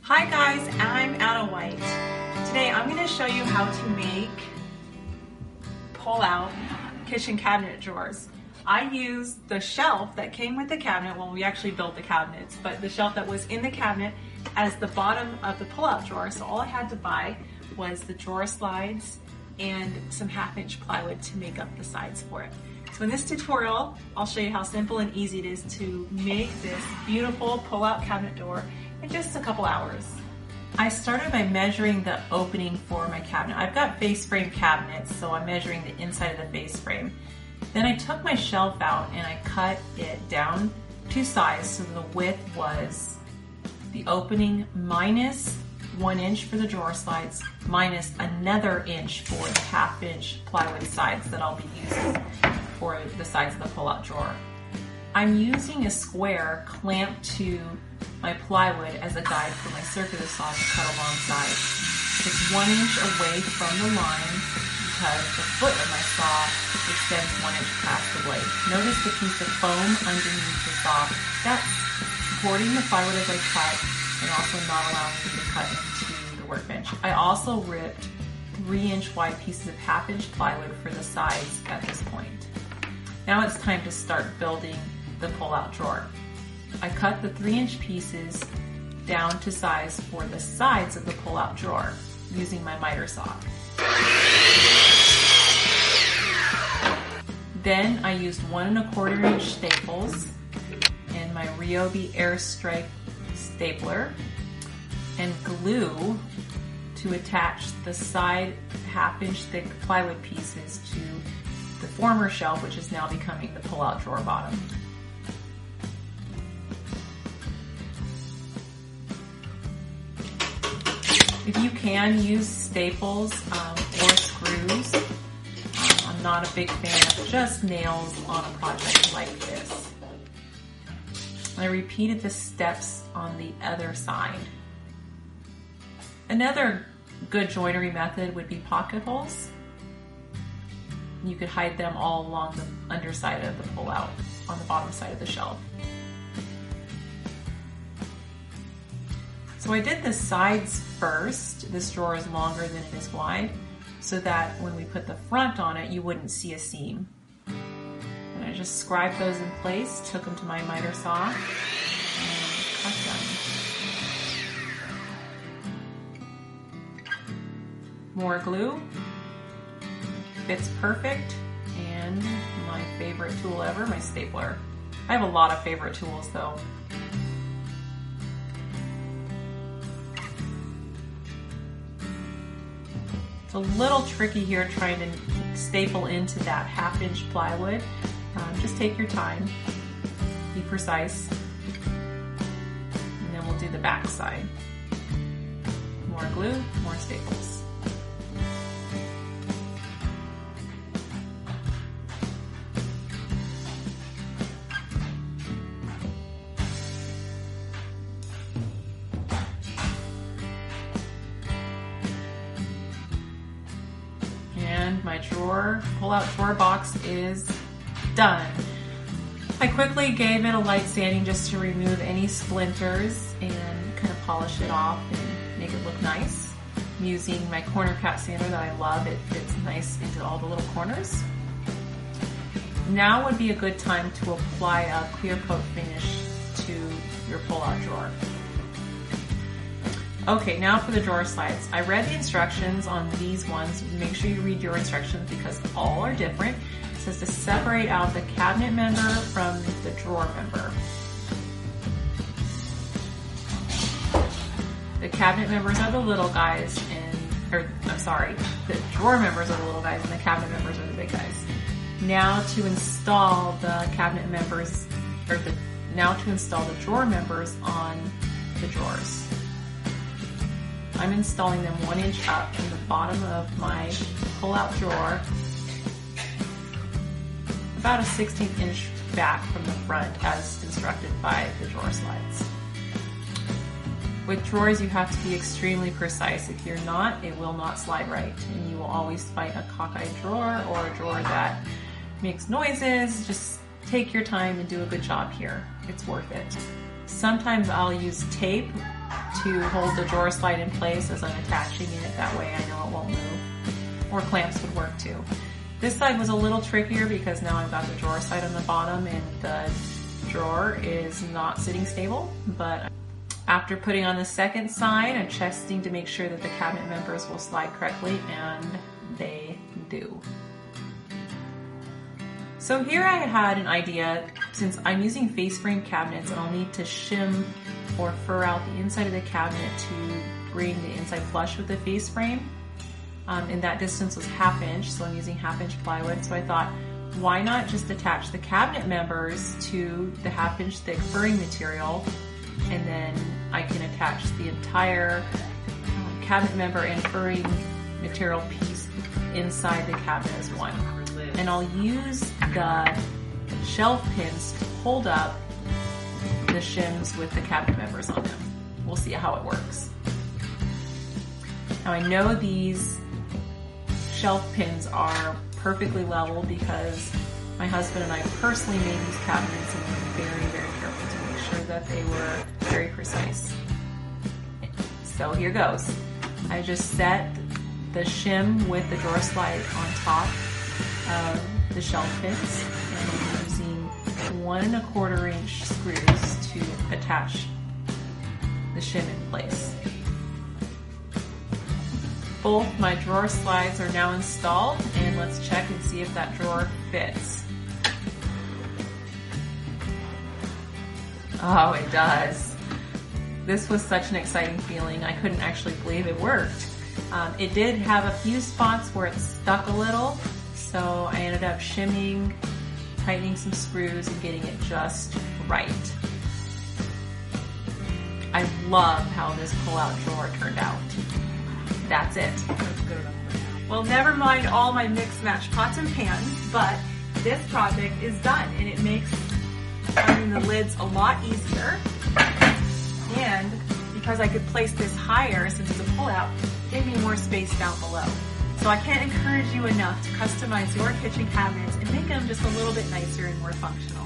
Hi guys, I'm Anna White. Today I'm going to show you how to make pull-out kitchen cabinet drawers. I used the shelf that came with the cabinet when we actually built the cabinets, but the shelf that was in the cabinet as the bottom of the pull-out drawer. So all I had to buy was the drawer slides and some 1/2-inch plywood to make up the sides for it. So in this tutorial, I'll show you how simple and easy it is to make this beautiful pull-out cabinet door in just a couple hours. I started by measuring the opening for my cabinet. I've got face frame cabinets, so I'm measuring the inside of the face frame. Then I took my shelf out and I cut it down to size, so the width was the opening minus 1 inch for the drawer slides, minus another inch for the 1/2-inch plywood sides that I'll be using for the sides of the pull-out drawer. I'm using a square clamped to my plywood as a guide for my circular saw to cut alongside. It's 1 inch away from the line because the foot of my saw extends 1 inch past the blade. Notice the piece of foam underneath the saw. That's supporting the plywood as I cut and also not allowing me to cut into the workbench. I also ripped 3-inch wide pieces of 1/2-inch plywood for the sides at this point. Now it's time to start building the pull-out drawer. I cut the 3-inch pieces down to size for the sides of the pull-out drawer using my miter saw. Then I used 1 1/4 inch staples and my Ryobi Airstrike stapler and glue to attach the side 1/2-inch thick plywood pieces to the former shelf, which is now becoming the pull-out drawer bottom. If you can use staples or screws, I'm not a big fan of just nails on a project like this. I repeated the steps on the other side. Another good joinery method would be pocket holes. You could hide them all along the underside of the pull-out on the bottom side of the shelf. So I did the sides first. This drawer is longer than it is wide, so that when we put the front on it, you wouldn't see a seam. And I just scribed those in place, took them to my miter saw, and cut them. More glue. Fits perfect, and my favorite tool ever, my stapler. I have a lot of favorite tools though. It's a little tricky here trying to staple into that 1/2-inch plywood. Just take your time, be precise, and then we'll do the back side. More glue, more staples. My pull-out drawer box is done. I quickly gave it a light sanding just to remove any splinters and kind of polish it off and make it look nice. I'm using my corner cat sander that I love. It fits nice into all the little corners. Now would be a good time to apply a clear coat finish to your pull-out drawer. Okay, now for the drawer slides. I read the instructions on these ones. Make sure you read your instructions because all are different. It says to separate out the cabinet member from the drawer member. The cabinet members are the little guys the drawer members are the little guys and the cabinet members are the big guys. Now to install the cabinet members, now to install the drawer members on the drawers. I'm installing them 1 inch up from the bottom of my pull-out drawer, about a 1/16 inch back from the front as instructed by the drawer slides. With drawers, you have to be extremely precise. If you're not, it will not slide right, and you will always find a cockeyed drawer or a drawer that makes noises. Just take your time and do a good job here. It's worth it. Sometimes I'll use tape to hold the drawer slide in place as I'm attaching it. That way I know it won't move. Or clamps would work too. This side was a little trickier because now I've got the drawer side on the bottom and the drawer is not sitting stable. But after putting on the second side, I'm testing to make sure that the cabinet members will slide correctly, and they do. So here I had an idea, since I'm using face frame cabinets and I'll need to shim or fur out the inside of the cabinet to bring the inside flush with the face frame. And that distance was 1/2 inch, so I'm using 1/2 inch plywood. So I thought, why not just attach the cabinet members to the 1/2 inch thick furring material, and then I can attach the entire cabinet member and furring material piece inside the cabinet as one. And I'll use the shelf pins to hold up the shims with the cabinet members on them. We'll see how it works. Now I know these shelf pins are perfectly level because my husband and I personally made these cabinets and were very, very careful to make sure that they were very precise. So here goes. I just set the shim with the drawer slide on top of the shelf pins, and I'm using 1 1/4 inch screws to attach the shim in place. Both my drawer slides are now installed, and let's check and see if that drawer fits. Oh, it does. This was such an exciting feeling. I couldn't actually believe it worked. It did have a few spots where it stuck a little, so I ended up shimming, tightening some screws, and getting it just right. I love how this pull-out drawer turned out. That's it. Well, never mind all my mix match pots and pans, but this project is done, and it makes finding the lids a lot easier. And because I could place this higher since it's a pull-out, it gave me more space down below. So I can't encourage you enough to customize your kitchen cabinets and make them just a little bit nicer and more functional.